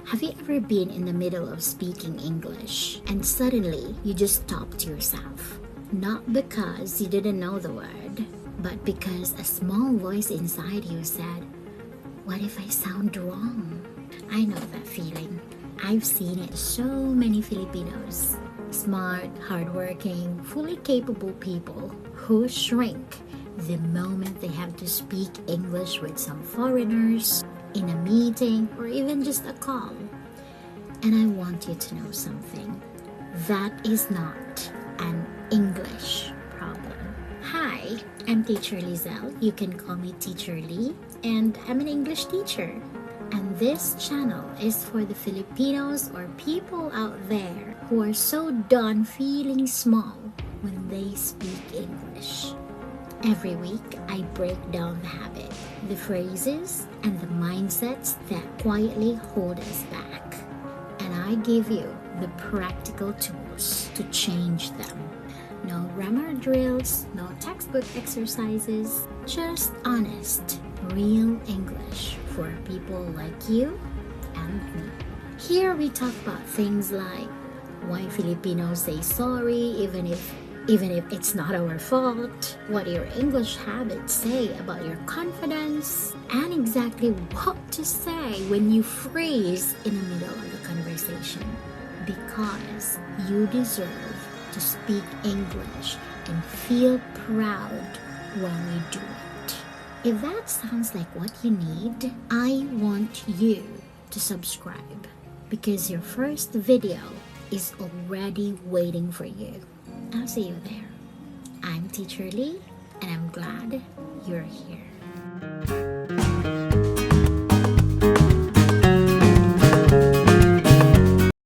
Have you ever been in the middle of speaking English and suddenly you just stopped yourself? Not because you didn't know the word, but because a small voice inside you said, "What if I sound wrong?" I know that feeling. I've seen it so many Filipinos. Smart, hardworking, fully capable people who shrink the moment they have to speak English with some foreigners, in a meeting, or even just a call. And I want you to know something. That is not an English problem. Hi, I'm Teacher Lizelle. You can call me Teacher Lee, and I'm an English teacher. And this channel is for the Filipinos or people out there who are so done feeling small when they speak English. Every week, I break down the habit, the phrases, and the mindsets that quietly hold us back. And I give you the practical tools to change them. No grammar drills, no textbook exercises, just honest, real English for people like you and me. Here we talk about things like why Filipinos say sorry even if it's not our fault, what your English habits say about your confidence, and exactly what to say when you freeze in the middle of the conversation. Because you deserve to speak English and feel proud when you do it. If that sounds like what you need, I want you to subscribe because your first video is already waiting for you. I'll see you there. I'm Teacher Lee, and I'm glad you're here.